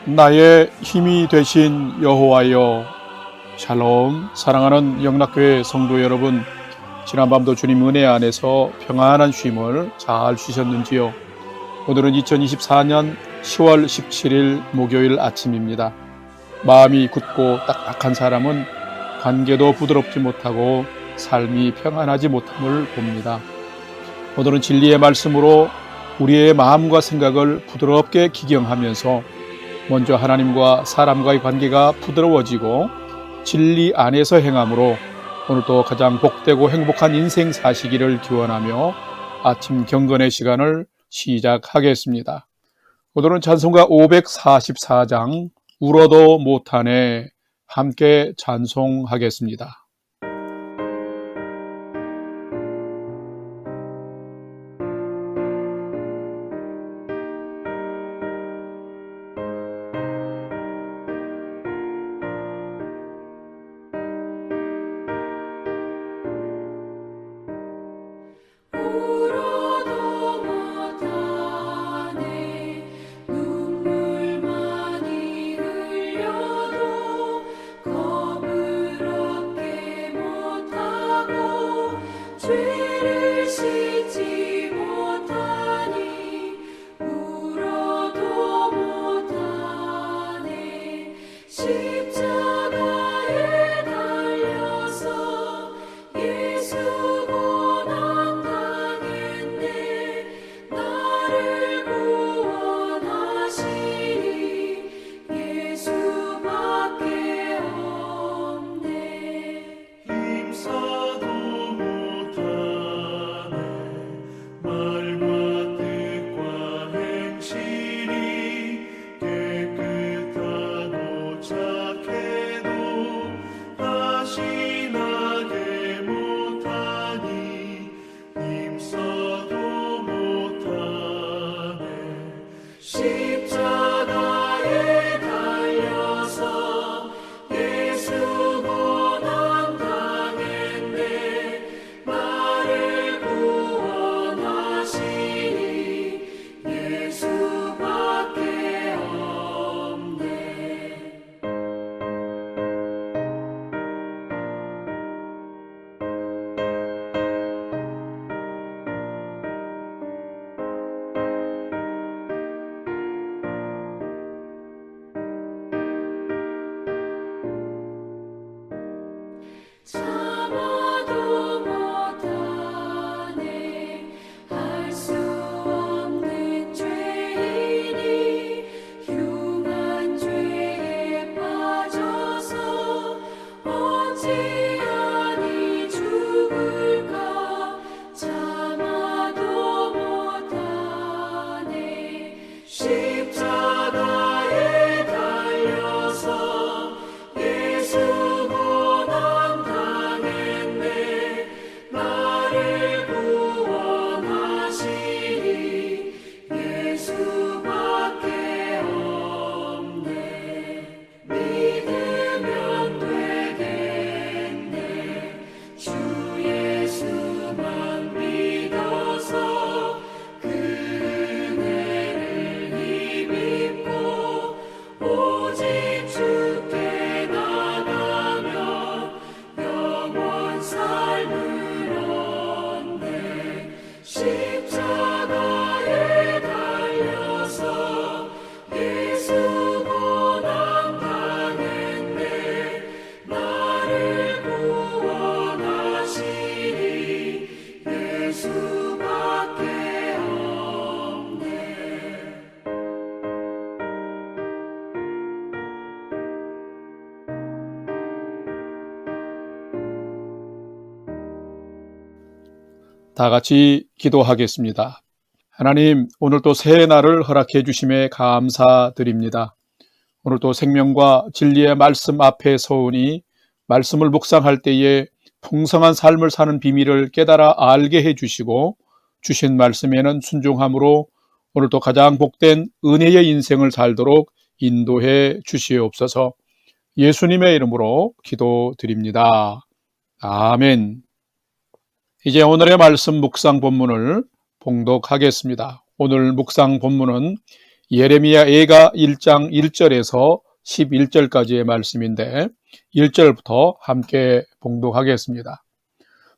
나의 힘이 되신 여호와여, 샬롬. 사랑하는 영락교회 성도 여러분, 지난밤도 주님 은혜 안에서 평안한 쉼을 잘 쉬셨는지요? 오늘은 2024년 10월 17일 목요일 아침입니다. 마음이 굳고 딱딱한 사람은 관계도 부드럽지 못하고 삶이 평안하지 못함을 봅니다. 오늘은 진리의 말씀으로 우리의 마음과 생각을 부드럽게 기경하면서 먼저 하나님과 사람과의 관계가 부드러워지고 진리 안에서 행함으로 오늘도 가장 복되고 행복한 인생 사시기를 기원하며 아침 경건의 시간을 시작하겠습니다. 오늘은 찬송가 544장 울어도 못하네 함께 찬송하겠습니다. 울어도 못하네 눈물 많이 흘려도 겁을 얻게 못하고 죄를 씻지 못하니 울어도 못하네 십자가에 달려서 예수 나를 구원하시니 예수밖에 없네. 힘써도 못하네 말과 뜻과 행실이 깨끗하고 착해도 다시 나게 못하니 힘써도 십자가에 달려서 예수 고난 당했네. 나를 구원하시니 예수밖에 없네. 참아도 못하네 할 수 없는 죄인이 흉한 죄에 빠져서 어찌하니 죽을까. 참아도 못하네 십자가에 달려서 예수 나를 구원하시니 예수밖에 없네. 믿으면 되겠네. 주 예수만 믿어서 그 은혜를 힘입고 오직 주께 나가면 영원 삶을 십자가에 달려서 예수 고난 당했네. 나를 구원하시니 예수밖에 없네. 다 같이 기도하겠습니다. 하나님, 오늘도 새 날을 허락해 주심에 감사드립니다. 오늘도 생명과 진리의 말씀 앞에 서오니 말씀을 묵상할 때에 풍성한 삶을 사는 비밀을 깨달아 알게 해 주시고 주신 말씀에는 순종함으로 오늘도 가장 복된 은혜의 인생을 살도록 인도해 주시옵소서. 예수님의 이름으로 기도드립니다. 아멘. 이제 오늘의 말씀 묵상 본문을 봉독하겠습니다. 오늘 묵상 본문은 예레미야 예가 1장 1절에서 11절까지의 말씀인데 1절부터 함께 봉독하겠습니다.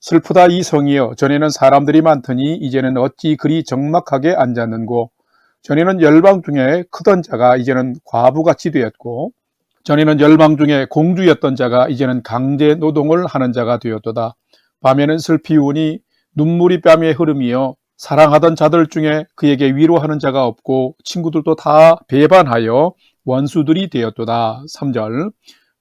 슬프다 이 성이여, 전에는 사람들이 많더니 이제는 어찌 그리 적막하게 앉았는고. 전에는 열방 중에 크던 자가 이제는 과부같이 되었고, 전에는 열방 중에 공주였던 자가 이제는 강제 노동을 하는 자가 되었도다. 밤에는 슬피 우니 눈물이 뺨에 흐름이여, 사랑하던 자들 중에 그에게 위로하는 자가 없고 친구들도 다 배반하여 원수들이 되었도다. 3절.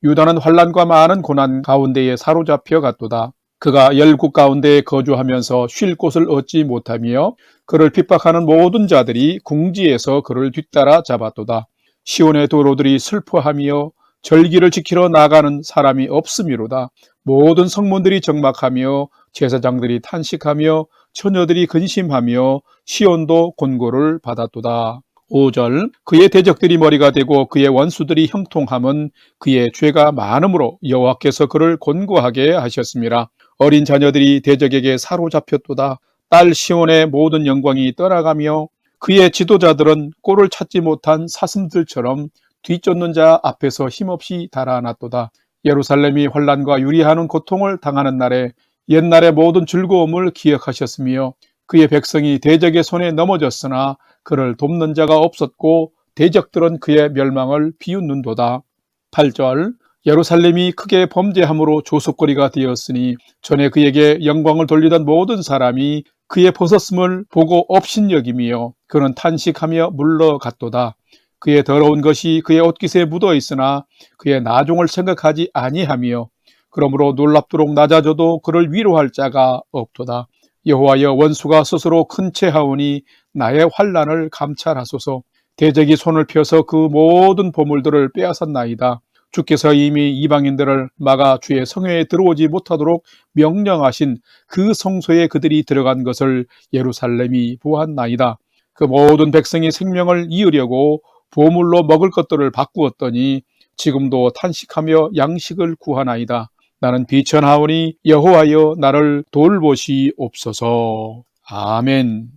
유다는 환난과 많은 고난 가운데에 사로잡혀 갔도다. 그가 열국 가운데에 거주하면서 쉴 곳을 얻지 못하며 그를 핍박하는 모든 자들이 궁지에서 그를 뒤따라 잡았도다. 시온의 도로들이 슬퍼하며 절기를 지키러 나가는 사람이 없음이로다. 모든 성문들이 적막하며 제사장들이 탄식하며 처녀들이 근심하며 시온도 곤고를 받았도다. 5절. 그의 대적들이 머리가 되고 그의 원수들이 형통함은 그의 죄가 많음으로 여호와께서 그를 곤고하게 하셨습니다. 어린 자녀들이 대적에게 사로잡혔도다. 딸 시온의 모든 영광이 떠나가며 그의 지도자들은 꼴을 찾지 못한 사슴들처럼 뒤쫓는 자 앞에서 힘없이 달아났도다. 예루살렘이 환난과 유리하는 고통을 당하는 날에 옛날의 모든 즐거움을 기억하셨으며 그의 백성이 대적의 손에 넘어졌으나 그를 돕는 자가 없었고 대적들은 그의 멸망을 비웃는도다. 8절. 예루살렘이 크게 범죄함으로 조속거리가 되었으니 전에 그에게 영광을 돌리던 모든 사람이 그의 벗었음을 보고 업신여기며 그는 탄식하며 물러갔도다. 그의 더러운 것이 그의 옷깃에 묻어 있으나 그의 나중을 생각하지 아니하며 그러므로 놀랍도록 낮아져도 그를 위로할 자가 없도다. 여호와여, 원수가 스스로 큰 채하오니 나의 환난을 감찰하소서. 대적이 손을 펴서 그 모든 보물들을 빼앗았나이다. 주께서 이미 이방인들을 막아 주의 성회에 들어오지 못하도록 명령하신 그 성소에 그들이 들어간 것을 예루살렘이 보았나이다. 그 모든 백성이 생명을 이으려고 보물로 먹을 것들을 바꾸었더니 지금도 탄식하며 양식을 구하나이다. 나는 비천하오니 여호와여, 나를 돌보시옵소서. 아멘.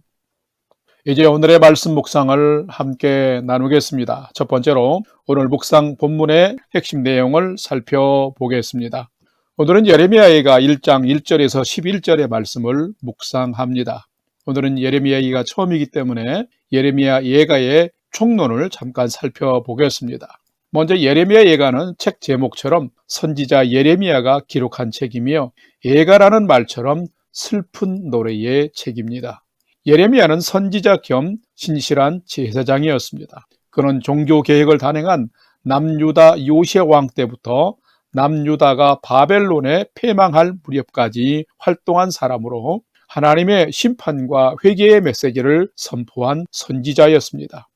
이제 오늘의 말씀 묵상을 함께 나누겠습니다. 첫 번째로 오늘 묵상 본문의 핵심 내용을 살펴보겠습니다. 오늘은 예레미야 예가 1장 1절에서 11절의 말씀을 묵상합니다. 오늘은 예레미야 예가 처음이기 때문에 예레미야 예가의 총론을 잠깐 살펴보겠습니다. 먼저 예레미야 예가는 책 제목처럼 선지자 예레미야가 기록한 책이며 예가라는 말처럼 슬픈 노래의 책입니다. 예레미야는 선지자 겸 신실한 제사장이었습니다. 그는 종교개혁을 단행한 남유다 요시야 왕 때부터 남유다가 바벨론에 패망할 무렵까지 활동한 사람으로 하나님의 심판과 회개의 메시지를 선포한 선지자였습니다.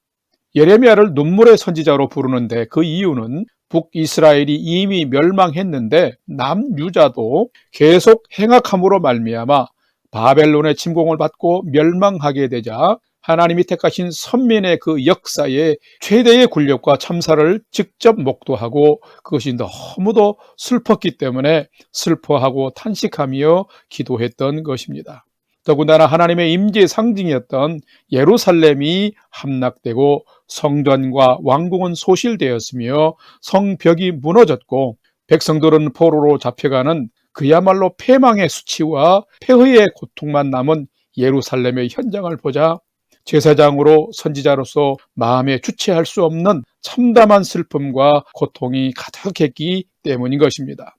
예레미야를 눈물의 선지자로 부르는데 그 이유는 북이스라엘이 이미 멸망했는데 남유다도 계속 행악함으로 말미암아 바벨론의 침공을 받고 멸망하게 되자 하나님이 택하신 선민의 그 역사의 최대의 굴욕과 참사를 직접 목도하고 그것이 너무도 슬펐기 때문에 슬퍼하고 탄식하며 기도했던 것입니다. 더군다나 하나님의 임재의 상징이었던 예루살렘이 함락되고 성전과 왕궁은 소실되었으며 성벽이 무너졌고 백성들은 포로로 잡혀가는 그야말로 패망의 수치와 폐허의 고통만 남은 예루살렘의 현장을 보자 제사장으로 선지자로서 마음에 주체할 수 없는 참담한 슬픔과 고통이 가득했기 때문인 것입니다.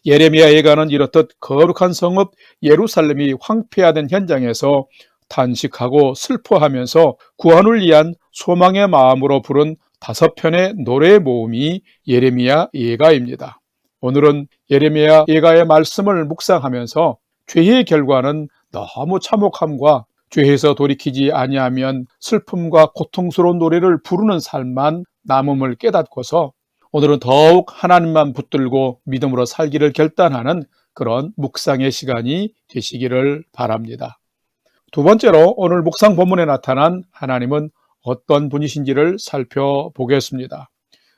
예레미야 예가는 이렇듯 거룩한 성읍 예루살렘이 황폐화된 현장에서 탄식하고 슬퍼하면서 구원을 위한 소망의 마음으로 부른 5편의 노래 모음이 예레미야 예가입니다. 오늘은 예레미야 예가의 말씀을 묵상하면서 죄의 결과는 너무 참혹함과 죄에서 돌이키지 아니하면 슬픔과 고통스러운 노래를 부르는 삶만 남음을 깨닫고서 오늘은 더욱 하나님만 붙들고 믿음으로 살기를 결단하는 그런 묵상의 시간이 되시기를 바랍니다. 두 번째로 오늘 묵상 본문에 나타난 하나님은 어떤 분이신지를 살펴보겠습니다.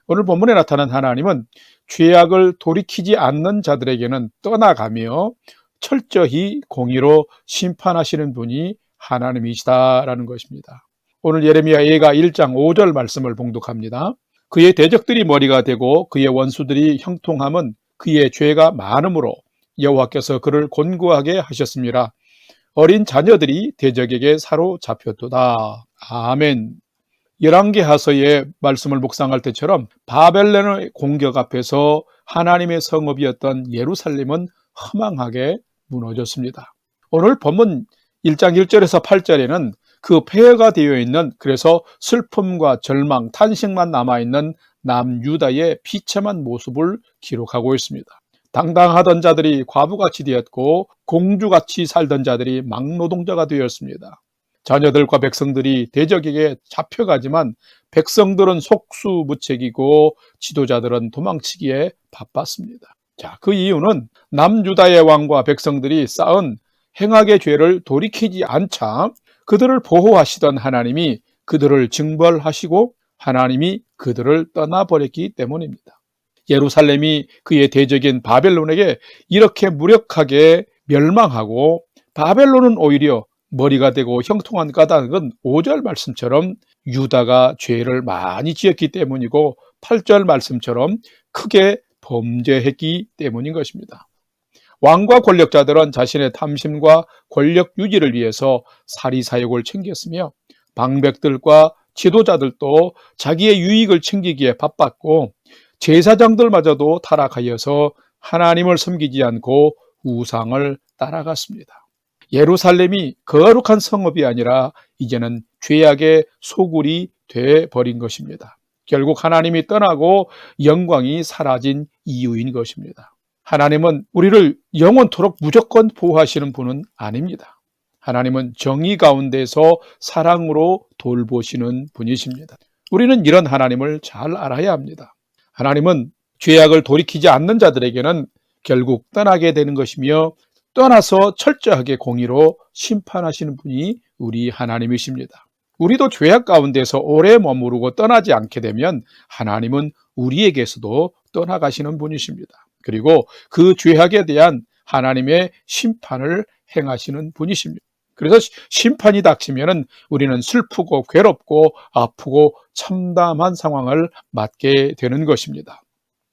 오늘 본문에 나타난 하나님은 죄악을 돌이키지 않는 자들에게는 떠나가며 철저히 공의로 심판하시는 분이 하나님이시다라는 것입니다. 오늘 예레미야 예가 1장 5절 말씀을 봉독합니다. 그의 대적들이 머리가 되고 그의 원수들이 형통함은 그의 죄가 많음으로 여호와께서 그를 곤고하게 하셨습니다. 어린 자녀들이 대적에게 사로잡혔도다. 아멘. 열왕기하서의 말씀을 묵상할 때처럼 바벨론의 공격 앞에서 하나님의 성읍이었던 예루살렘은 허망하게 무너졌습니다. 오늘 본문 1장 1절에서 8절에는 그 폐허가 되어 있는, 그래서 슬픔과 절망, 탄식만 남아있는 남유다의 비참한 모습을 기록하고 있습니다. 당당하던 자들이 과부같이 되었고 공주같이 살던 자들이 막노동자가 되었습니다. 자녀들과 백성들이 대적에게 잡혀가지만 백성들은 속수무책이고 지도자들은 도망치기에 바빴습니다. 자, 그 이유는 남유다의 왕과 백성들이 쌓은 행악의 죄를 돌이키지 않자 그들을 보호하시던 하나님이 그들을 징벌하시고 하나님이 그들을 떠나버렸기 때문입니다. 예루살렘이 그의 대적인 바벨론에게 이렇게 무력하게 멸망하고 바벨론은 오히려 머리가 되고 형통한 까닭은 5절 말씀처럼 유다가 죄를 많이 지었기 때문이고 8절 말씀처럼 크게 범죄했기 때문인 것입니다. 왕과 권력자들은 자신의 탐심과 권력 유지를 위해서 사리사욕을 챙겼으며 방백들과 지도자들도 자기의 유익을 챙기기에 바빴고 제사장들마저도 타락하여서 하나님을 섬기지 않고 우상을 따라갔습니다. 예루살렘이 거룩한 성읍이 아니라 이제는 죄악의 소굴이 되어버린 것입니다. 결국 하나님이 떠나고 영광이 사라진 이유인 것입니다. 하나님은 우리를 영원토록 무조건 보호하시는 분은 아닙니다. 하나님은 정의 가운데서 사랑으로 돌보시는 분이십니다. 우리는 이런 하나님을 잘 알아야 합니다. 하나님은 죄악을 돌이키지 않는 자들에게는 결국 떠나게 되는 것이며 떠나서 철저하게 공의로 심판하시는 분이 우리 하나님이십니다. 우리도 죄악 가운데서 오래 머무르고 떠나지 않게 되면 하나님은 우리에게서도 떠나가시는 분이십니다. 그리고 그 죄악에 대한 하나님의 심판을 행하시는 분이십니다. 그래서 심판이 닥치면 우리는 슬프고 괴롭고 아프고 참담한 상황을 맞게 되는 것입니다.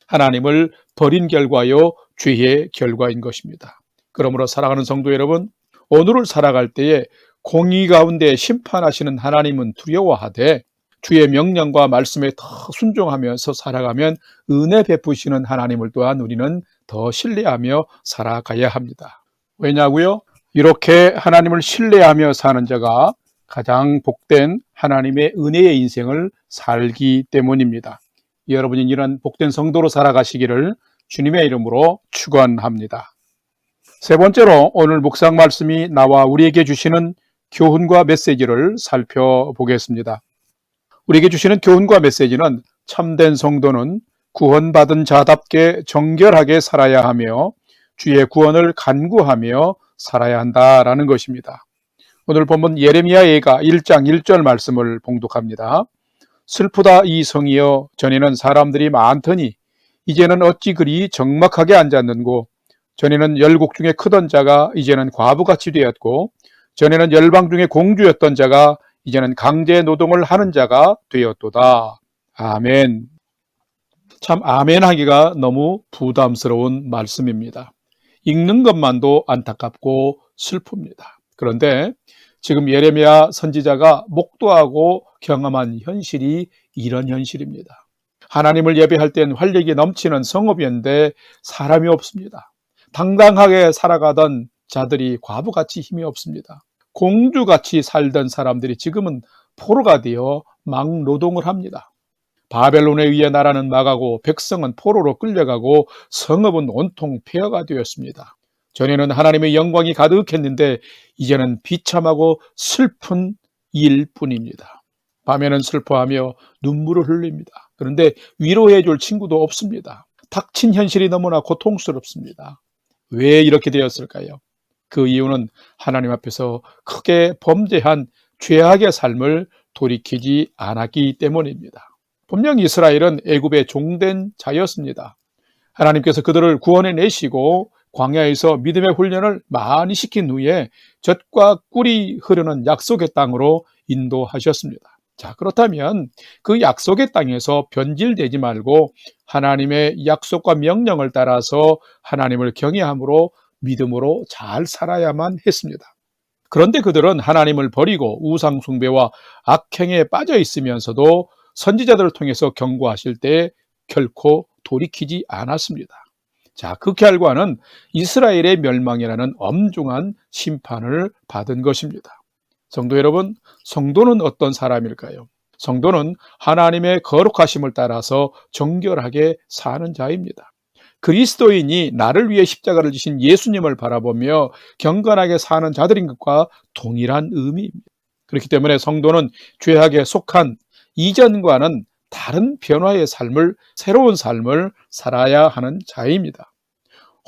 하나님을 버린 결과요, 죄의 결과인 것입니다. 그러므로 사랑하는 성도 여러분, 오늘을 살아갈 때에 공의 가운데 심판하시는 하나님은 두려워하되 주의 명령과 말씀에 더 순종하면서 살아가면 은혜 베푸시는 하나님을 또한 우리는 더 신뢰하며 살아가야 합니다. 왜냐고요? 이렇게 하나님을 신뢰하며 사는 자가 가장 복된 하나님의 은혜의 인생을 살기 때문입니다. 여러분이 이런 복된 성도로 살아가시기를 주님의 이름으로 축원합니다. 세 번째로 오늘 묵상 말씀이 나와 우리에게 주시는 교훈과 메시지를 살펴보겠습니다. 우리에게 주시는 교훈과 메시지는 참된 성도는 구원받은 자답게 정결하게 살아야 하며 주의 구원을 간구하며 살아야 한다라는 것입니다. 오늘 본문 예레미야 예가 1장 1절 말씀을 봉독합니다. 슬프다 이 성이여, 전에는 사람들이 많더니 이제는 어찌 그리 적막하게 앉았는고, 전에는 열국 중에 크던 자가 이제는 과부같이 되었고, 전에는 열방 중에 공주였던 자가 이제는 강제 노동을 하는 자가 되었도다. 아멘. 참 아멘 하기가 너무 부담스러운 말씀입니다. 읽는 것만도 안타깝고 슬픕니다. 그런데 지금 예레미야 선지자가 목도하고 경험한 현실이 이런 현실입니다. 하나님을 예배할 땐 활력이 넘치는 성읍이었는데 사람이 없습니다. 당당하게 살아가던 자들이 과부같이 힘이 없습니다. 공주같이 살던 사람들이 지금은 포로가 되어 막노동을 합니다. 바벨론에 의해 나라는 나가고 백성은 포로로 끌려가고 성읍은 온통 폐허가 되었습니다. 전에는 하나님의 영광이 가득했는데 이제는 비참하고 슬픈 일뿐입니다. 밤에는 슬퍼하며 눈물을 흘립니다. 그런데 위로해 줄 친구도 없습니다. 닥친 현실이 너무나 고통스럽습니다. 왜 이렇게 되었을까요? 그 이유는 하나님 앞에서 크게 범죄한 죄악의 삶을 돌이키지 않았기 때문입니다. 분명 이스라엘은 애굽의 종된 자였습니다. 하나님께서 그들을 구원해내시고 광야에서 믿음의 훈련을 많이 시킨 후에 젖과 꿀이 흐르는 약속의 땅으로 인도하셨습니다. 자, 그렇다면 그 약속의 땅에서 변질되지 말고 하나님의 약속과 명령을 따라서 하나님을 경외함으로 믿음으로 잘 살아야만 했습니다. 그런데 그들은 하나님을 버리고 우상 숭배와 악행에 빠져 있으면서도 선지자들을 통해서 경고하실 때 결코 돌이키지 않았습니다. 자, 그 결과는 이스라엘의 멸망이라는 엄중한 심판을 받은 것입니다. 성도 여러분, 성도는 어떤 사람일까요? 성도는 하나님의 거룩하심을 따라서 정결하게 사는 자입니다. 그리스도인이 나를 위해 십자가를 지신 예수님을 바라보며 경건하게 사는 자들인 것과 동일한 의미입니다. 그렇기 때문에 성도는 죄악에 속한 이전과는 다른 변화의 삶을, 새로운 삶을 살아야 하는 자입니다.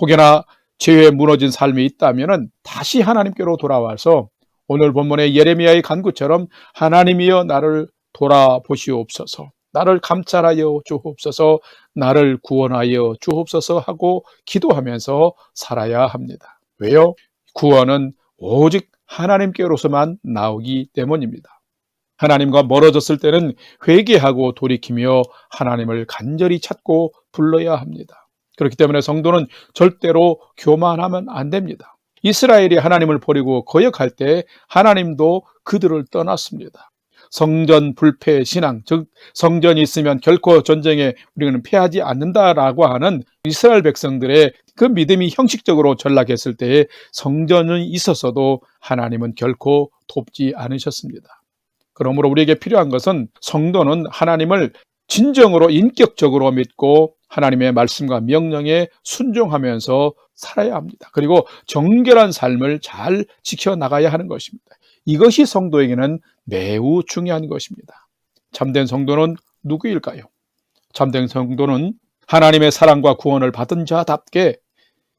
혹여나 죄에 무너진 삶이 있다면 다시 하나님께로 돌아와서 오늘 본문의 예레미야의 간구처럼 하나님이여 나를 돌아보시옵소서, 나를 감찰하여 주옵소서, 나를 구원하여 주옵소서 하고 기도하면서 살아야 합니다. 왜요? 구원은 오직 하나님께로서만 나오기 때문입니다. 하나님과 멀어졌을 때는 회개하고 돌이키며 하나님을 간절히 찾고 불러야 합니다. 그렇기 때문에 성도는 절대로 교만하면 안 됩니다. 이스라엘이 하나님을 버리고 거역할 때 하나님도 그들을 떠났습니다. 성전 불패 신앙, 즉 성전이 있으면 결코 전쟁에 우리는 패하지 않는다라고 하는 이스라엘 백성들의 그 믿음이 형식적으로 전락했을 때에 성전이 있었어도 하나님은 결코 돕지 않으셨습니다. 그러므로 우리에게 필요한 것은 성도는 하나님을 진정으로 인격적으로 믿고 하나님의 말씀과 명령에 순종하면서 살아야 합니다. 그리고 정결한 삶을 잘 지켜나가야 하는 것입니다. 이것이 성도에게는 매우 중요한 것입니다. 참된 성도는 누구일까요? 참된 성도는 하나님의 사랑과 구원을 받은 자답게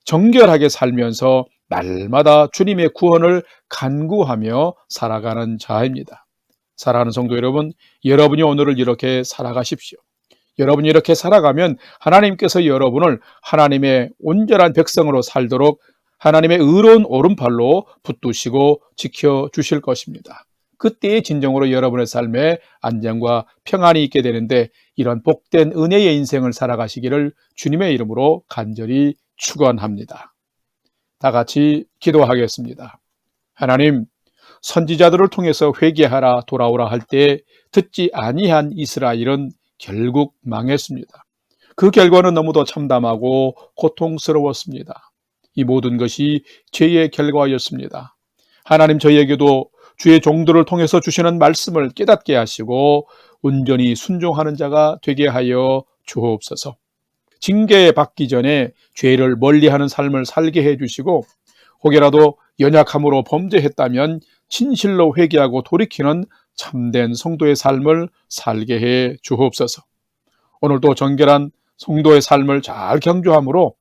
정결하게 살면서 날마다 주님의 구원을 간구하며 살아가는 자입니다. 사랑하는 성도 여러분, 여러분이 오늘을 이렇게 살아가십시오. 여러분이 이렇게 살아가면 하나님께서 여러분을 하나님의 온전한 백성으로 살도록 하나님의 의로운 오른팔로 붙드시고 지켜주실 것입니다. 그때의 진정으로 여러분의 삶에 안정과 평안이 있게 되는데 이런 복된 은혜의 인생을 살아가시기를 주님의 이름으로 간절히 축원합니다. 다 같이 기도하겠습니다. 하나님, 선지자들을 통해서 회개하라 돌아오라 할 때 듣지 아니한 이스라엘은 결국 망했습니다. 그 결과는 너무도 참담하고 고통스러웠습니다. 이 모든 것이 죄의 결과였습니다. 하나님, 저희에게도 주의 종들을 통해서 주시는 말씀을 깨닫게 하시고 온전히 순종하는 자가 되게 하여 주옵소서. 징계 받기 전에 죄를 멀리하는 삶을 살게 해주시고 혹여라도 연약함으로 범죄했다면 진실로 회개하고 돌이키는 참된 성도의 삶을 살게 해 주옵소서. 오늘도 정결한 성도의 삶을 잘 경주함으로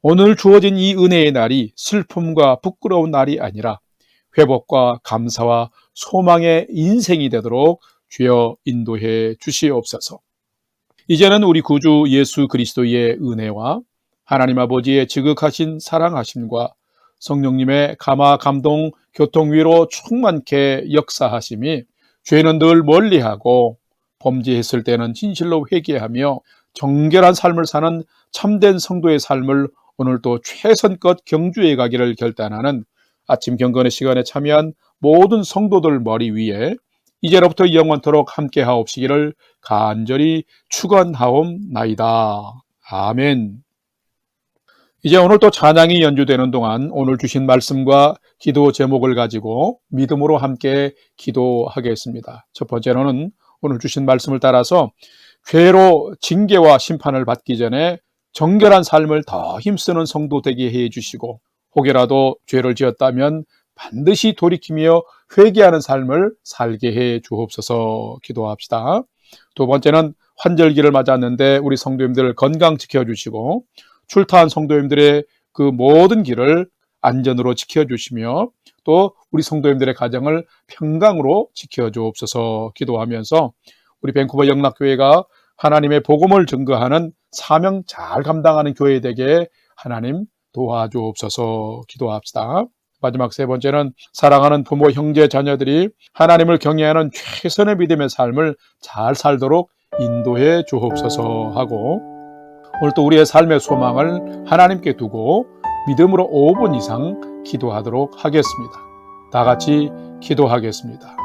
오늘 주어진 이 은혜의 날이 슬픔과 부끄러운 날이 아니라 회복과 감사와 소망의 인생이 되도록 주여 인도해 주시옵소서. 이제는 우리 구주 예수 그리스도의 은혜와 하나님 아버지의 지극하신 사랑하심과 성령님의 감화, 감동, 교통, 위로 충만케 역사하심이 죄는 늘 멀리하고 범죄했을 때는 진실로 회개하며 정결한 삶을 사는 참된 성도의 삶을 오늘도 최선껏 경주해 가기를 결단하는 아침 경건의 시간에 참여한 모든 성도들 머리 위에 이제로부터 영원토록 함께 하옵시기를 간절히 축원하옵나이다. 아멘. 이제 오늘 또 찬양이 연주되는 동안 오늘 주신 말씀과 기도 제목을 가지고 믿음으로 함께 기도하겠습니다. 첫 번째로는 오늘 주신 말씀을 따라서 죄로 징계와 심판을 받기 전에 정결한 삶을 더 힘쓰는 성도 되게 해 주시고 혹여라도 죄를 지었다면 반드시 돌이키며 회개하는 삶을 살게 해 주옵소서. 기도합시다. 두 번째는 환절기를 맞았는데 우리 성도님들 건강 지켜주시고 출타한 성도님들의 그 모든 길을 안전으로 지켜주시며 또 우리 성도님들의 가정을 평강으로 지켜주옵소서. 기도하면서 우리 밴쿠버 영락교회가 하나님의 복음을 증거하는 사명 잘 감당하는 교회 되게 하나님 도와주옵소서. 기도합시다. 마지막 세 번째는 사랑하는 부모, 형제, 자녀들이 하나님을 경외하는 최선의 믿음의 삶을 잘 살도록 인도해 주옵소서 하고, 오늘 또 우리의 삶의 소망을 하나님께 두고 믿음으로 5분 이상 기도하도록 하겠습니다. 다 같이 기도하겠습니다.